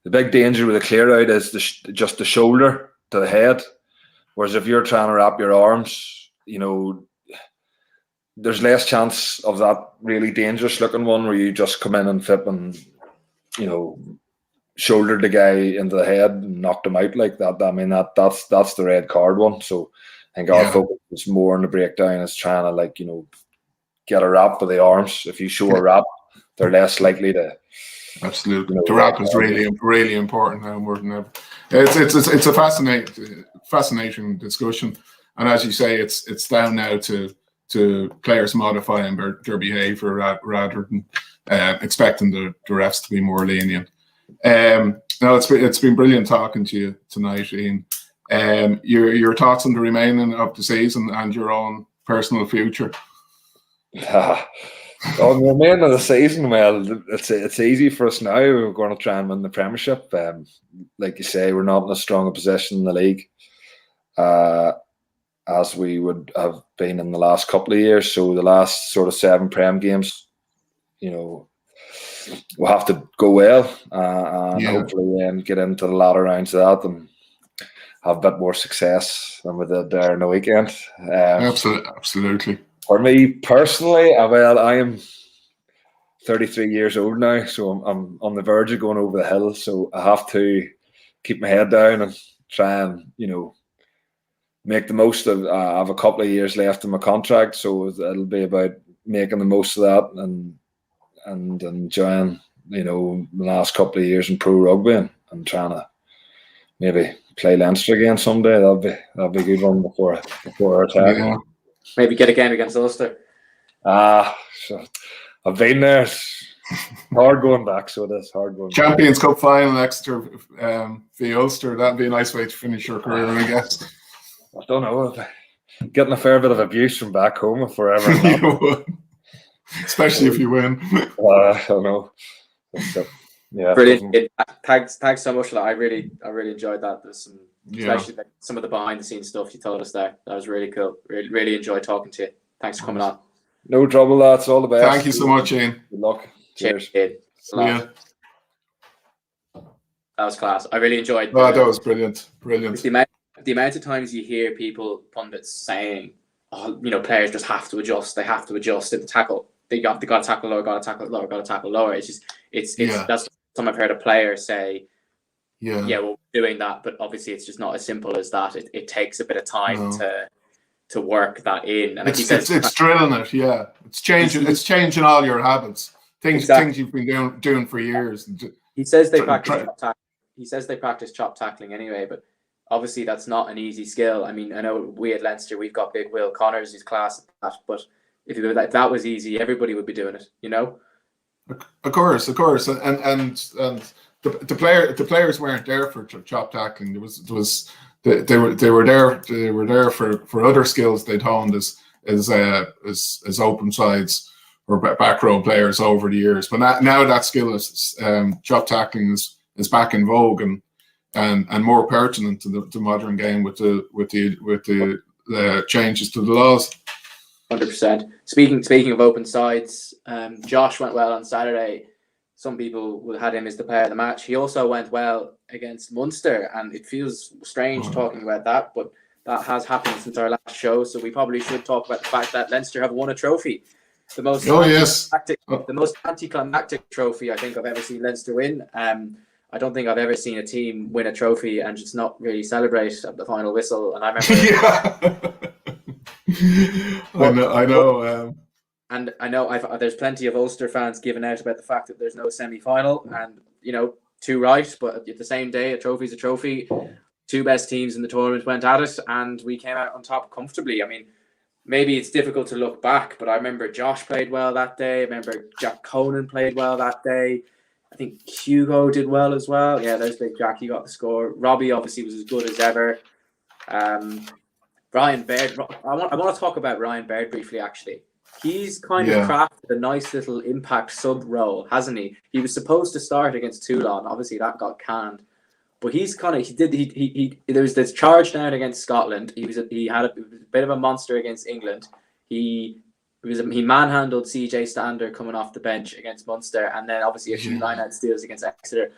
The big danger with a clear out is just the shoulder to the head. Whereas if you're trying to wrap your arms, there's less chance of that really dangerous looking one where you just come in and flip and, shouldered the guy into the head and knocked him out like that. I mean, that's the red card one. So I think our focus is more on the breakdown, is trying to get a wrap with the arms. If you show a wrap, they're less likely to. Absolutely, the wrap is really important now more than ever. It's a fascinating discussion, and as you say, it's down now to players modifying their behaviour rather than expecting the refs to be more lenient. No, it's been brilliant talking to you tonight, Ian. Your thoughts on the remaining of the season and your own personal future? On the remainder of the season, well, it's easy for us now. We're going to try and win the Premiership. Like you say, we're not in as strong a position in the league as we would have been in the last couple of years. So the last sort of 7 Prem games, we'll have to go well and hopefully then get into the latter rounds of that and have a bit more success than we did there in the weekend. Absolutely. For me personally, I am 33 years old now, so I'm on the verge of going over the hill. So I have to keep my head down and try and make the most of. I have a couple of years left in my contract, so it'll be about making the most of that and enjoying the last couple of years in pro rugby and trying to maybe play Leinster again someday. That'll be a good one before I retire. Yeah. Maybe get a game against Ulster. So I've been there. It's hard going back, so it is hard going Champions Cup final Exeter v Ulster. That'd be a nice way to finish your career, I guess. I don't know. Getting a fair bit of abuse from back home if we're ever You would. Especially if you win. I don't know. Brilliant. Thanks so much for that. I really enjoyed that. There's especially some of the behind the scenes stuff you told us there. That was really cool. Really enjoyed talking to you. Thanks for coming on. No trouble, lads. All the best. Thank you so much, Ian. Good luck. Cheers. Yeah. That was class. I really enjoyed that. That was brilliant. The amount of times you hear pundits saying, players just have to adjust. They have to adjust at the tackle. They got to tackle lower, got to tackle lower, got to tackle lower. It's that's some I've heard a player say. Yeah, we're doing that, but obviously it's just not as simple as that. It takes a bit of time to work that in. And it's drilling it. Yeah, it's changing. It's changing all your habits. Things you've been doing for years. He says they practice. He says they practice chop tackling anyway, but obviously that's not an easy skill. I mean, I know we at Leinster, we've got big Will Connors, who's class at that, but if that was easy, everybody would be doing it, you know? Of course, and the players weren't there for chop tackling. They were there for other skills they'd honed as open sides or back row players over the years. But now that skill is chop tackling is back in vogue and more pertinent to the modern game with the changes to the laws. 100%. Speaking of open sides, Josh went well on Saturday. Some people had him as the player of the match. He also went well against Munster, and it feels strange talking about that, but that has happened since our last show. So we probably should talk about the fact that Leinster have won a trophy, the most anticlimactic trophy I think I've ever seen Leinster win. I don't think I've ever seen a team win a trophy and just not really celebrate at the final whistle. And I remember. I know. And I know there's plenty of Ulster fans giving out about the fact that there's no semi-final, and too right. But at the same day, a trophy's a trophy. Two best teams in the tournament went at it, and we came out on top comfortably. I mean, maybe it's difficult to look back, but I remember Josh played well that day. I remember Jack Conan played well that day. I think Hugo did well as well. Yeah, there's Big Jack. He got the score. Robbie obviously was as good as ever. Ryan Baird. I want to talk about Ryan Baird briefly, actually. He's kind of crafted a nice little impact sub role, hasn't he? He was supposed to start against Toulon. Obviously, that got canned. But there was this charge down against Scotland. He had a bit of a monster against England. He manhandled CJ Stander coming off the bench against Munster, and then obviously a few line-out steals against Exeter.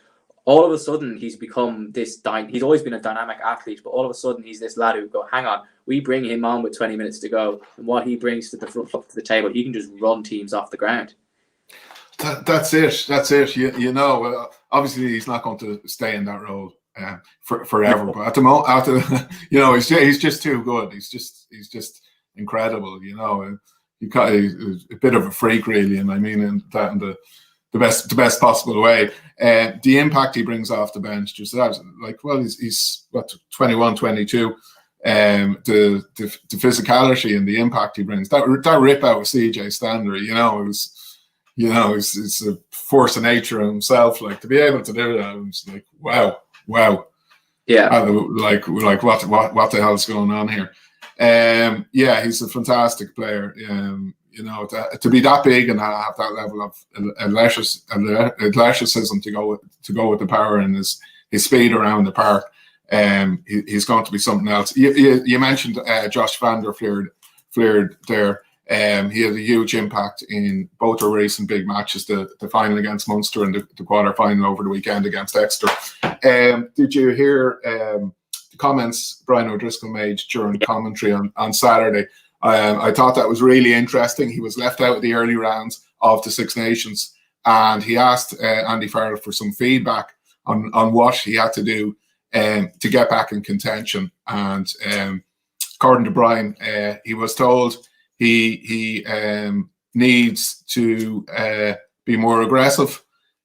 All of a sudden, he's become this. He's always been a dynamic athlete, but all of a sudden, he's this lad who go, hang on, we bring him on with 20 minutes to go, and what he brings to the table, he can just run teams off the ground. That's it. Obviously, he's not going to stay in that role forever. But at the moment, he's just too good. He's just incredible. He got a bit of a freak, really, and I mean in the best possible way. The impact he brings off the bench, just that, he's 21, 22. The physicality and the impact he brings, that rip out with CJ Stander, it's a force of nature himself. Like, to be able to do that, it's like wow. Yeah. Like what the hell's going on here? He's a fantastic player. To be that big and have that level of athleticism to go with the power and his speed around the park, he's going to be something else. You mentioned Josh van der Flier there. He had a huge impact in both our recent big matches, the final against Munster and the quarter-final over the weekend against Exeter. Did you hear the comments Brian O'Driscoll made during commentary on Saturday? I thought that was really interesting. He was left out of the early rounds of the Six Nations, and he asked Andy Farrell for some feedback on what he had to do to get back in contention. And according to Brian, he was told he needs to be more aggressive.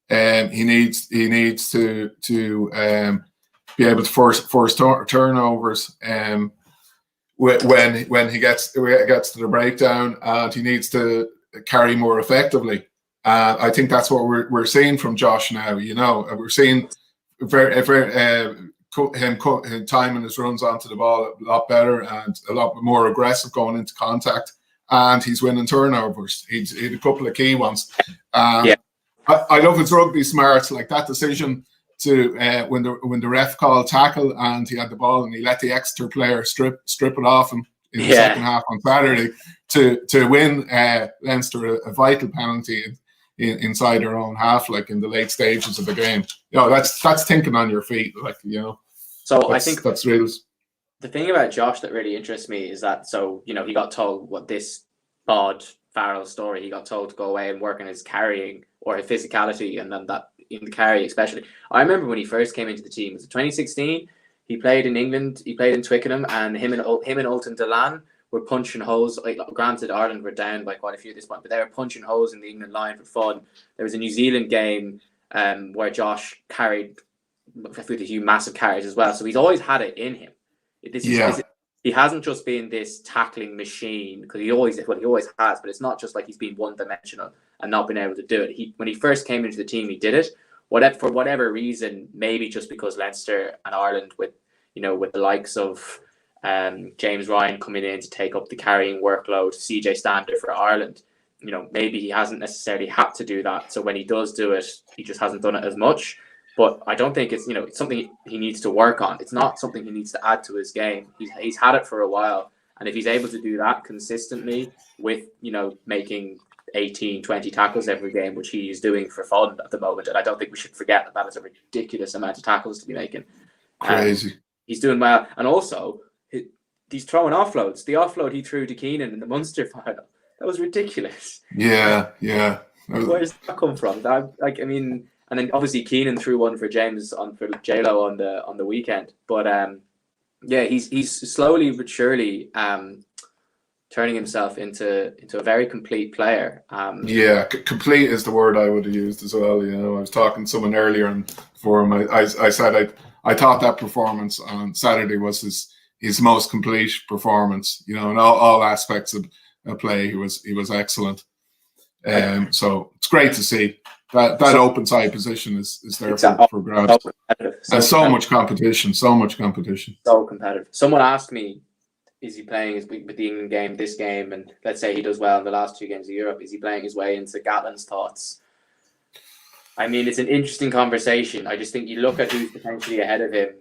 He needs to be able to force turnovers. When he gets to the breakdown, and he needs to carry more effectively. I think that's what we're seeing from Josh now. We're seeing him timing his runs onto the ball a lot better and a lot more aggressive going into contact, and he's winning turnovers. He had a couple of key ones. I love his rugby smarts, like that decision to when the ref called tackle and he had the ball and he let the Exeter player strip it off him in the second half on Saturday to win Leinster a vital penalty inside their own half, like in the late stages of the game. That's thinking on your feet, So I think that's real. The thing about Josh that really interests me is that he got told what this BOD Farrell story. He got told to go away and work on his carrying or his physicality, and then that in the carry especially. I remember when he first came into the team. It was 2016. He played in England. He played in Twickenham, and him and Ultan Delan were punching holes. Like, granted, Ireland were down by quite a few at this point, but they were punching holes in the England line for fun. There was a New Zealand game where Josh carried with a few massive carries as well. So he's always had it in him. He hasn't just been this tackling machine, because he always has, but it's not just like he's been one-dimensional and not been able to do it. When he first came into the team, he did it. For whatever reason, maybe just because Leinster and Ireland, with the likes of James Ryan coming in to take up the carrying workload, CJ Stander for Ireland, maybe he hasn't necessarily had to do that. So when he does do it, he just hasn't done it as much. But I don't think it's it's something he needs to work on. It's not something he needs to add to his game. He's had it for a while, and if he's able to do that consistently with making 18, 20 tackles every game, which he is doing for fun at the moment, and I don't think we should forget that is a ridiculous amount of tackles to be making. Crazy. He's doing well, and also he's throwing offloads. The offload he threw to Keenan in the Munster final, that was ridiculous. Yeah. Where does that come from? And then obviously Keenan threw one for James for J-Lo on the weekend. But he's slowly but surely turning himself into a very complete player. Complete is the word I would have used as well. I was talking to someone earlier in the forum. I said I thought that performance on Saturday was his most complete performance. In all aspects of play, he was excellent. So it's great to see. That open side position is there for grabs. And so much competition. So competitive. Someone asked me, is he playing with the England game, this game, and let's say he does well in the last 2 games of Europe, is he playing his way into Gatland's thoughts? I mean, it's an interesting conversation. I just think you look at who's potentially ahead of him.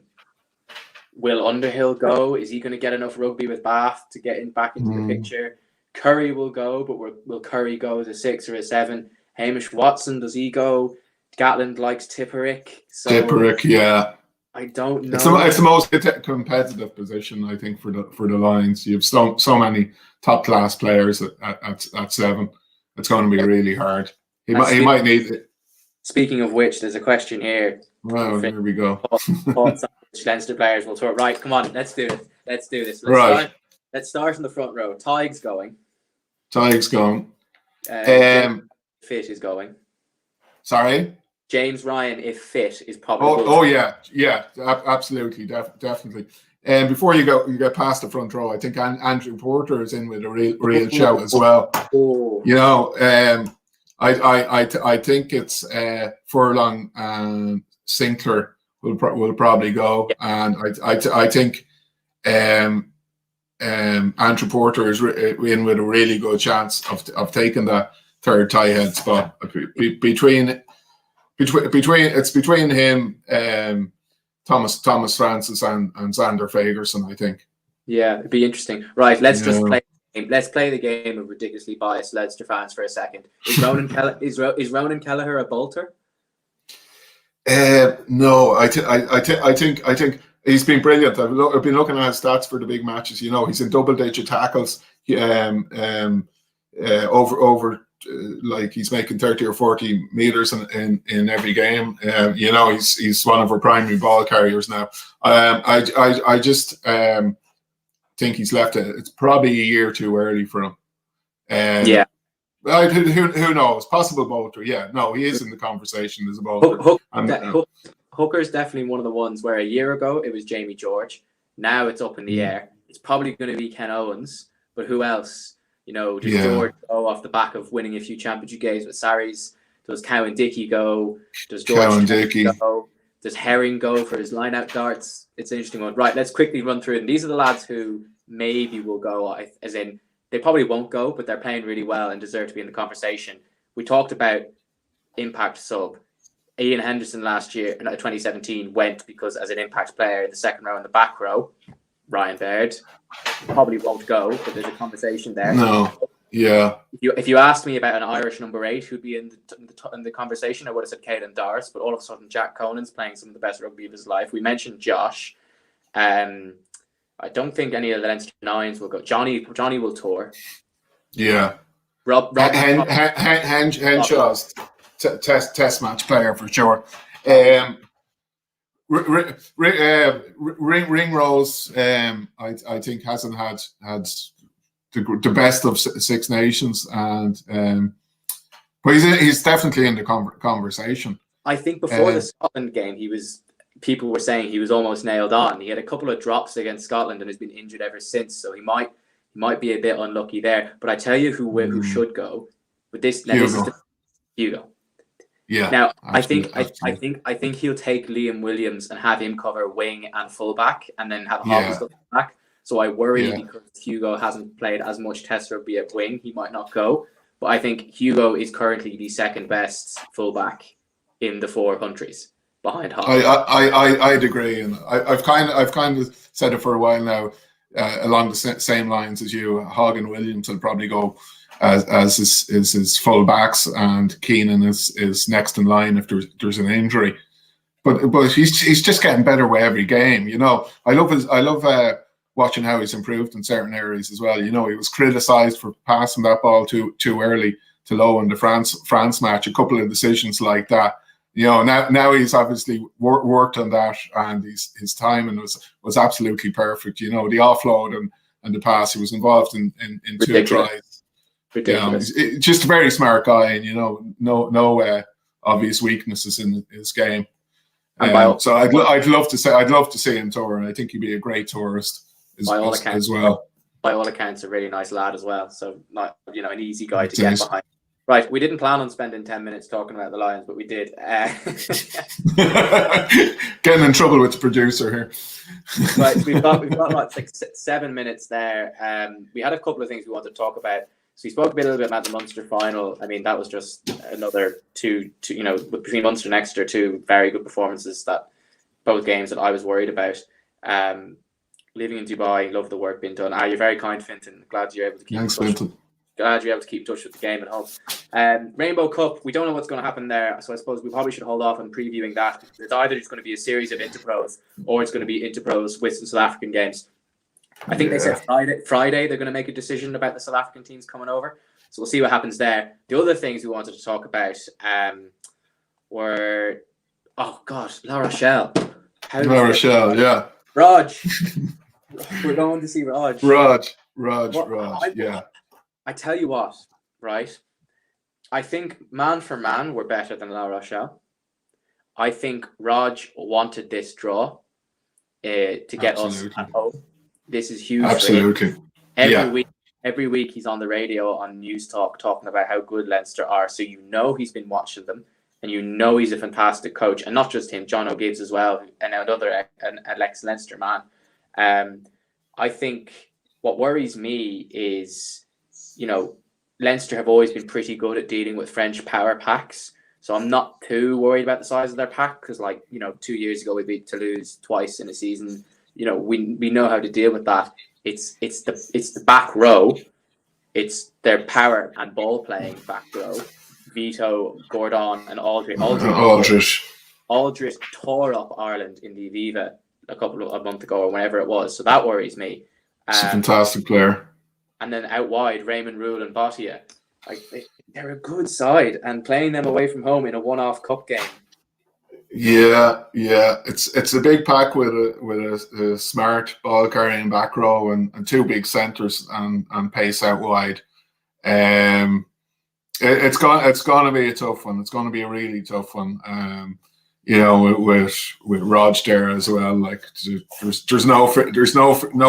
Will Underhill go? Is he going to get enough rugby with Bath to get back into the picture? Curry will go, but will Curry go as a 6 or a 7? Hamish Watson, does he go? Gatland likes Tipperick. Tipperick, yeah. I don't know. It's the most competitive position, I think, for the Lions. You have so many top class players at 7. It's going to be really hard. He might need it. Speaking of which, there's a question here. Well, here we go. Thoughts on which Leinster players will tour? Right, come on, let's do this. Let's start in the front row. Tig's going. Fit is going. Sorry? James Ryan, if fit, is probably. Yeah, absolutely, definitely. And before you get past the front row, I think Andrew Porter is in with a real shout as well. I think it's Furlong and Sinclair will probably go, and I think Andrew Porter is in with a really good chance of taking that third tie head spot. Between him, Thomas Francis and Xander Fagerson, I think. Yeah, it'd be interesting. Right, let's play the game of ridiculously biased Leinster fans for a second. Is Ronan Kelleher a bolter? No, I think he's been brilliant. I've been looking at his stats for the big matches. He's in double-digit tackles. Over like he's making 30 or 40 meters in every game. He's one of our primary ball carriers now. I just think he's left it. It's probably a year too early for him. Who knows? Possible bolter. Yeah, no, he is in the conversation as a bolter. Hooker's definitely one of the ones where a year ago it was Jamie George. Now it's up in the air. It's probably going to be Ken Owens, but who else? Does George go off the back of winning a few championship games with Sarries? Does Cowan Dickey go? Does George go? Does Herring go for his line-out darts? It's an interesting one. Right, let's quickly run through it. And these are the lads who maybe will go, as in they probably won't go, but they're playing really well and deserve to be in the conversation. We talked about impact sub. Ian Henderson last year, in 2017, went because as an impact player in the second row and the back row. Ryan Baird probably won't go, but there's a conversation there. No, yeah. If you asked me about an Irish number 8 who'd be in the conversation, I would have said Caelan Doris, but all of a sudden Jack Conan's playing some of the best rugby of his life. We mentioned Josh. I don't think any of the Leinster 9s will go. Johnny will tour. Yeah. Rob Henshaw's test match player for sure. Ringrose, I think hasn't had the best of Six Nations, and but he's definitely in the conversation. I think before the Scotland game, he was people were saying he was almost nailed on. He had a couple of drops against Scotland and has been injured ever since, so he might be a bit unlucky there. But I tell you who should go with this. Now, this is Hugo. Yeah. Now I think he'll take Liam Williams and have him cover wing and fullback, and then have Hawkins go back. So I worry because Hugo hasn't played as much Test rugby at wing, he might not go. But I think Hugo is currently the second best fullback in the 4 countries behind Hawkins. I'd agree, and I've kind of said it for a while now, along the same lines as you. Hogg and Williams will probably go as his full backs, and Keenan is next in line if there's an injury. But he's just getting better with every game. You know, I love watching how he's improved in certain areas as well. You know, he was criticised for passing that ball too early to Lowe in the France match. A couple of decisions like that. You know, now he's obviously worked on that, and his timing was absolutely perfect. You know, the offload and the pass, he was involved in 2 tries. Ridiculous. You know, he's just a very smart guy, and you know, no obvious weaknesses in his game. So I'd love to see him tour, and I think he'd be a great tourist as well. By all accounts, a really nice lad as well. So not, you know, an easy guy to get behind. Right, we didn't plan on spending 10 minutes talking about the Lions, but we did. Getting in trouble with the producer here. Right, we've got like 7 minutes there. We had a couple of things we wanted to talk about. So we spoke a little bit about the Munster final. I mean, that was just another two, you know, between Munster and Exeter, 2 very good performances, that both games that I was worried about. Living in Dubai, love the work being done. You're very kind, Fintan. Glad you're able to keep Thanks, Fintan. Glad you're able to keep in touch with the game at home. Rainbow Cup, we don't know what's going to happen there, so I suppose we probably should hold off on previewing that. It's either just going to be a series of Interpros, or it's going to be Interpros with some South African games. I think they said Friday they're going to make a decision about the South African teams coming over, so we'll see what happens there. The other things we wanted to talk about were, oh God, La Rochelle. La Rochelle, yeah. Raj. We're going to see Raj. Raj, yeah. I tell you what, right? I think man for man, we're better than La Rochelle. I think Raj wanted this draw to get us at home. This is huge. Absolutely. Every week he's on the radio on News Talk talking about how good Leinster are. So you know he's been watching them, and you know he's a fantastic coach, and not just him, John O'Gibbs as well, and another an ex-Leinster man. I think what worries me is, you know, Leinster have always been pretty good at dealing with French power packs. So I'm not too worried about the size of their pack, because, like, you know, 2 years ago we beat Toulouse twice in a season. You know, we know how to deal with that. It's the back row. It's their power and ball playing back row. Vito, Gordon, and Aldridge. Aldridge tore up Ireland in the Aviva a month ago or whenever it was. So that worries me. He's a fantastic player. And then out wide, Raymond Rule and Bottia. Like, they're a good side, and playing them away from home in a one-off cup game. Yeah. It's a big pack with a smart ball carrying back row and 2 big centres and pace out wide. It's going to be a tough one. It's going to be a really tough one. You know, with Raj there as well. Like, there's no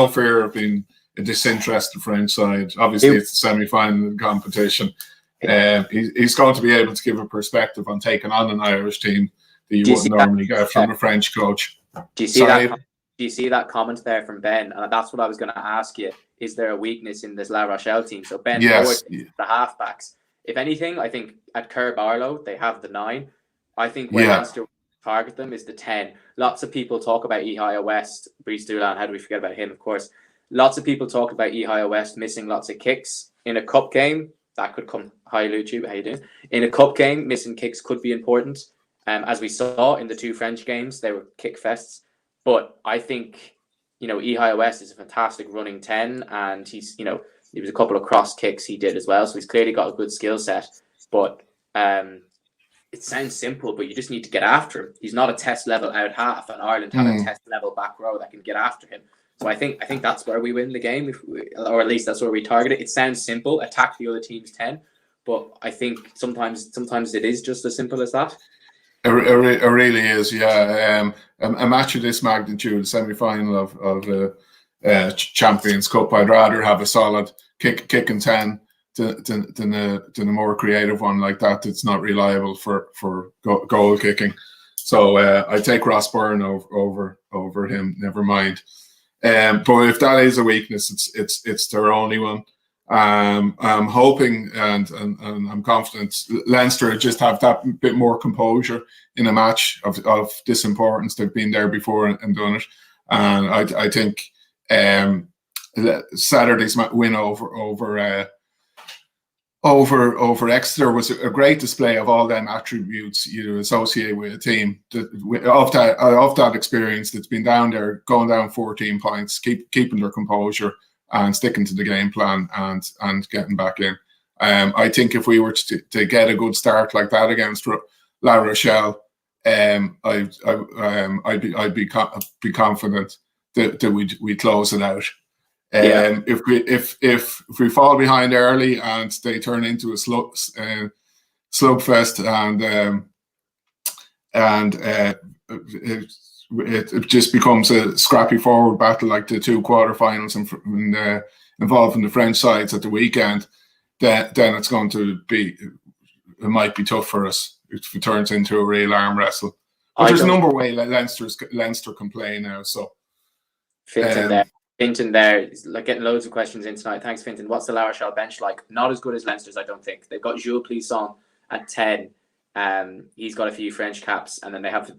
fear of being a disinterested French side. Obviously, it's the semi-final competition. He's going to be able to give a perspective on taking on an Irish team that you wouldn't normally get from a French coach. Do you see that comment there from Ben? And that's what I was going to ask you. Is there a weakness in this La Rochelle team? So Ben, the halfbacks. If anything, I think at Kerr Barlow they have the 9. I think where Leinster target them is the 10. Lots of people talk about Ire West, Brice Doolan. How do we forget about him? Of course. Lots of people talk about Ire West missing lots of kicks in a cup game. That could come. Hi, Luchu. How you doing? In a cup game, missing kicks could be important. As we saw in the 2 French games, they were kick fests. But I think, you know, Ire West is a fantastic running 10, and he's, you know, there was a couple of cross kicks he did as well. So he's clearly got a good skill set. But it sounds simple, but you just need to get after him. He's not a test level out half, and Ireland have a test level back row that can get after him. So I think that's where we win the game, or at least that's where we target it. It sounds simple, attack the other team's 10, but I think sometimes it is just as simple as that. It really is, yeah. A match of this magnitude, semi-final of Champions Cup, I'd rather have a solid kick and 10 than a more creative one like that. It's not reliable for goal kicking. So I take Ross Byrne over him. Never mind. But if that is a weakness, it's their only one. I'm hoping and I'm confident Leinster just have that bit more composure in a match of this importance. They've been there before and done it, and I think Saturday's win over Exeter was a great display of all them attributes you associate with a team of that experience that's been down there, going down 14 points, keeping their composure and sticking to the game plan and getting back in. I think if we were to get a good start like that against La Rochelle, I'd be confident that we'd close it out. If we fall behind early and they turn into a slugfest and it just becomes a scrappy forward battle like the two quarterfinals involving the French sides at the weekend, then it's going to be, it might be tough for us if it turns into a real arm wrestle. But there's a number of ways Leinster can play now. So Fintan there is like getting loads of questions in tonight. Thanks, Fintan. What's the La Rochelle bench like? Not as good as Leinster's, I don't think. They've got Jules Plisson at 10. He's got a few French caps, and then they have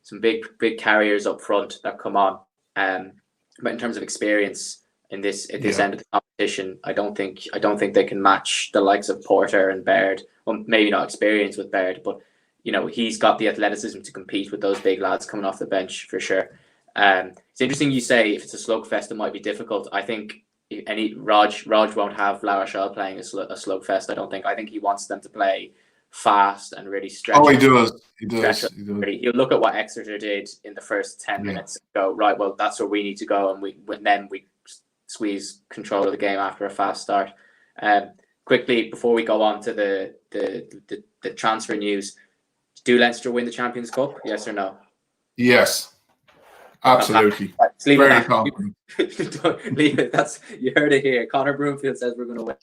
some big carriers up front that come on. But in terms of experience at this end of the competition, I don't think they can match the likes of Porter and Baird. Well, maybe not experience with Baird, but he's got the athleticism to compete with those big lads coming off the bench for sure. It's interesting you say if it's a slugfest, it might be difficult. I think Raj won't have La Rochelle playing a slugfest. I think he wants them to play fast and really stretch. Oh, he does. He'll look at what Exeter did in the first 10 minutes and go, right, well, that's where we need to go, and then we squeeze control of the game after a fast start. Quickly, before we go on to the transfer news, do Leinster win the Champions Cup? Yes or no? Yes. Absolutely. Very confident. Leave it. You heard it here. Conor Broomfield says we're going to win.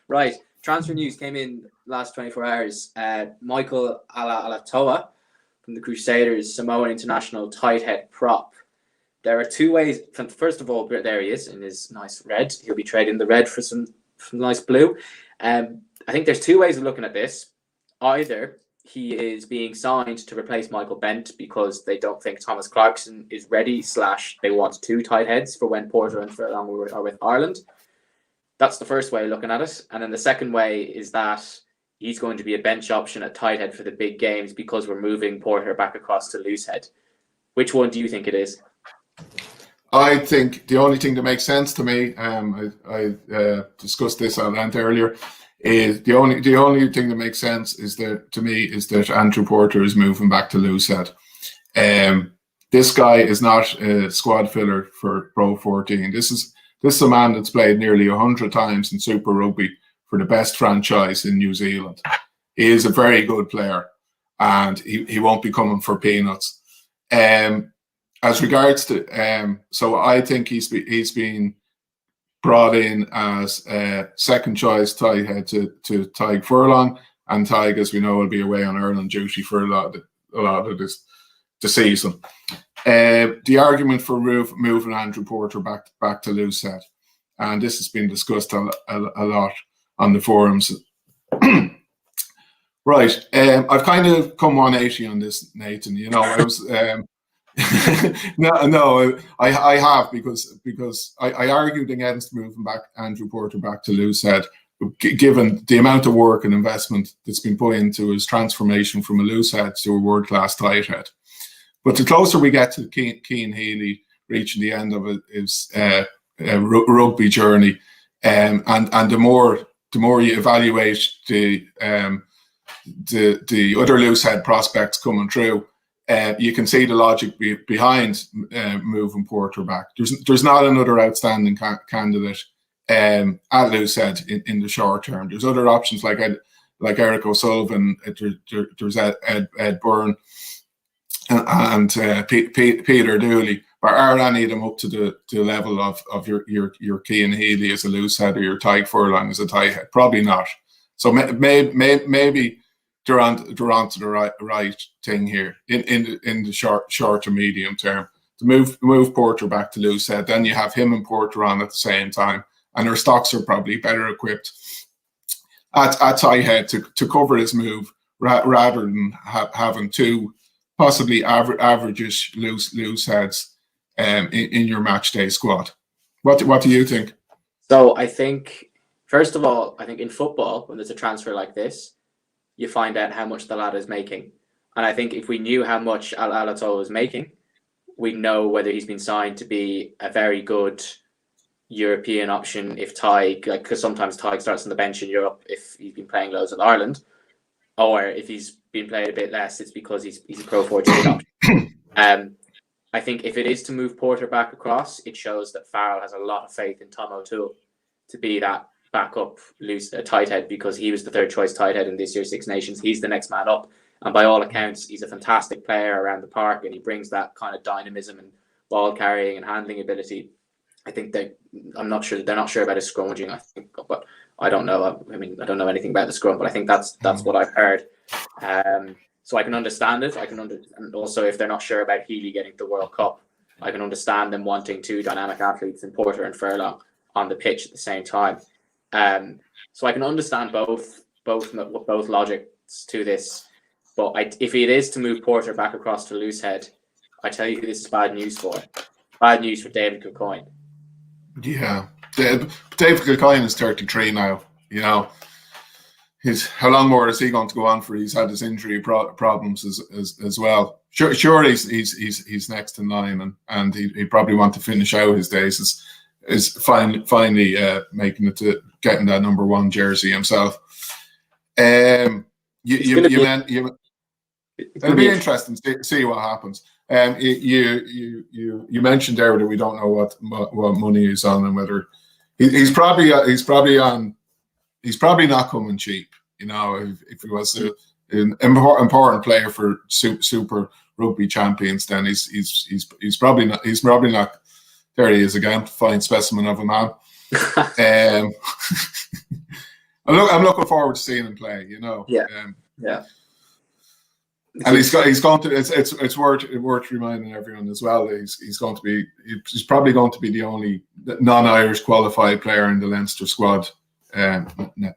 Right. Transfer news came in last 24 hours. Michael Alatoa from the Crusaders Samoan international tight head prop. There are two ways. First of all, there he is in his nice red. He'll be trading the red for some nice blue. I think there's two ways of looking at this. Either he is being signed to replace Michael Bent because they don't think Thomas Clarkson is ready / they want two tight heads for when Porter and Furlong are with Ireland. That's the first way of looking at it. And then the second way is that he's going to be a bench option at tight head for the big games because we're moving Porter back across to loose head. Which one do you think it is? I think the only thing that makes sense to me, I discussed this at length earlier, is the only thing that makes sense is that Andrew Porter is moving back to loose head. This guy is not a squad filler for Pro 14. This is a man that's played nearly 100 times in Super Rugby for the best franchise in New Zealand. He is a very good player, and he won't be coming for peanuts. As regards to, so I think he's been brought in as a second choice tight head to Tadhg Furlong, and Tadhg, as we know, will be away on Ireland duty for a lot of the season. The argument for moving Andrew Porter back to loose head, and this has been discussed a lot on the forums. Right, I've kind of come 180 on this, Nathan. I was. No, I have because I argued against moving back Andrew Porter back to loose head, given the amount of work and investment that's been put into his transformation from a loose head to a world-class tight head. But the closer we get to Cian Healy reaching the end of his rugby journey, and the more you evaluate the other loose head prospects coming through, you can see the logic behind moving Porter back. There's not another outstanding candidate at loose head in the short term. There's other options like like Eric O'Sullivan, there's Ed Byrne, and Peter Dooley. But are any of them up to the level of your Cian Healy as a loose head or your Tyke Furlong as a tight head? Probably not. So maybe they're on to the right thing here in the short to medium term to move Porter back to loose head. Then you have him and Porter on at the same time, and their stocks are probably better equipped at tight head to cover his move rather than having two possibly average-ish loose heads in your match day squad. What do you think? So I think, first of all, I think in football, when there's a transfer like this, you find out how much the lad is making. And I think if we knew how much Alato was making, we'd know whether he's been signed to be a very good European option if Tyke, like, because sometimes Tyke starts on the bench in Europe if he's been playing loads with Ireland, or if he's been played a bit less, it's because he's a Pro 14 option. I think if it is to move Porter back across, it shows that Farrell has a lot of faith in Tom O'Toole to be that backup loose tight head, because he was the third choice tight head in this year's Six Nations. He's the next man up, and by all accounts, he's a fantastic player around the park, and he brings that kind of dynamism and ball carrying and handling ability. I think they're not sure about his scrummaging. I think, but I don't know. I mean, I don't know anything about the scrum, but I think that's what I've heard. So I can understand it. And also if they're not sure about Healy getting the World Cup, I can understand them wanting two dynamic athletes in Porter and Furlong on the pitch at the same time. So I can understand both logics to this. But if it is to move Porter back across to loose head, I tell you who this is bad news for. Bad news for David Kilcoyne. Yeah, David Kilcoyne is 33 now. You know, how long more is he going to go on for? He's had his injury problems as well. Sure, he's next in line, and he probably want to finish out his days is finally making it to getting that number 1 jersey himself. It'll be interesting to see what happens. You mentioned there that we don't know what money he's on, and whether he's probably not coming cheap. You know, if he was an important player for Super Rugby champions, then he's probably not. There he is again, fine specimen of a man. I'm looking forward to seeing him play. You know, yeah. And he's going to. It's worth reminding everyone as well. He's probably going to be the only non-Irish qualified player in the Leinster squad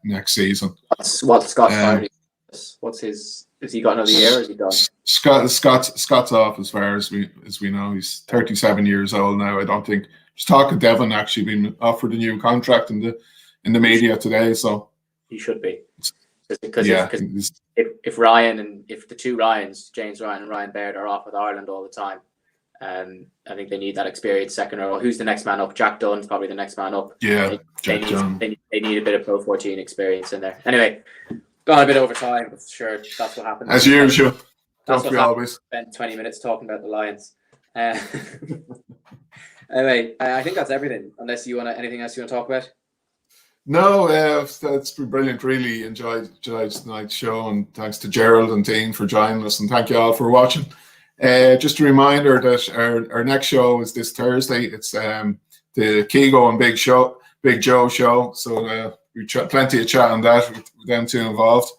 next season. What's Scott's priority? Has he got another year, or is he done? Scott's off as far as we know. He's 37 years old now. I don't think there's talk of Devon actually being offered a new contract in the media today. So he should be, because if Ryan and if the two Ryans, James Ryan and Ryan Baird, are off with Ireland all the time, I think they need that experienced second row. Who's the next man up? Jack Dunn's probably the next man up. Yeah, they need a bit of Pro 14 experience in there. Anyway, got a bit over time, but sure, that's what happens. As usual. That's what always. Spent 20 minutes talking about the Lions. Anyway, I think that's everything. Unless you want anything else you want to talk about? No, that's been brilliant. Really enjoyed tonight's show, and thanks to Gerald and Dean for joining us, and thank you all for watching. Just a reminder that our next show is this Thursday. It's the Keego and Big Joe show. So we plenty of chat on that with them two involved.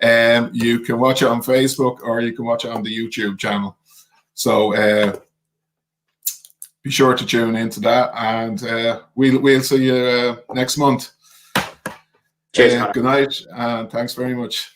You can watch it on Facebook, or you can watch it on the YouTube channel. So be sure to tune into that, and we'll see you next month. Cheers. Good night, and thanks very much.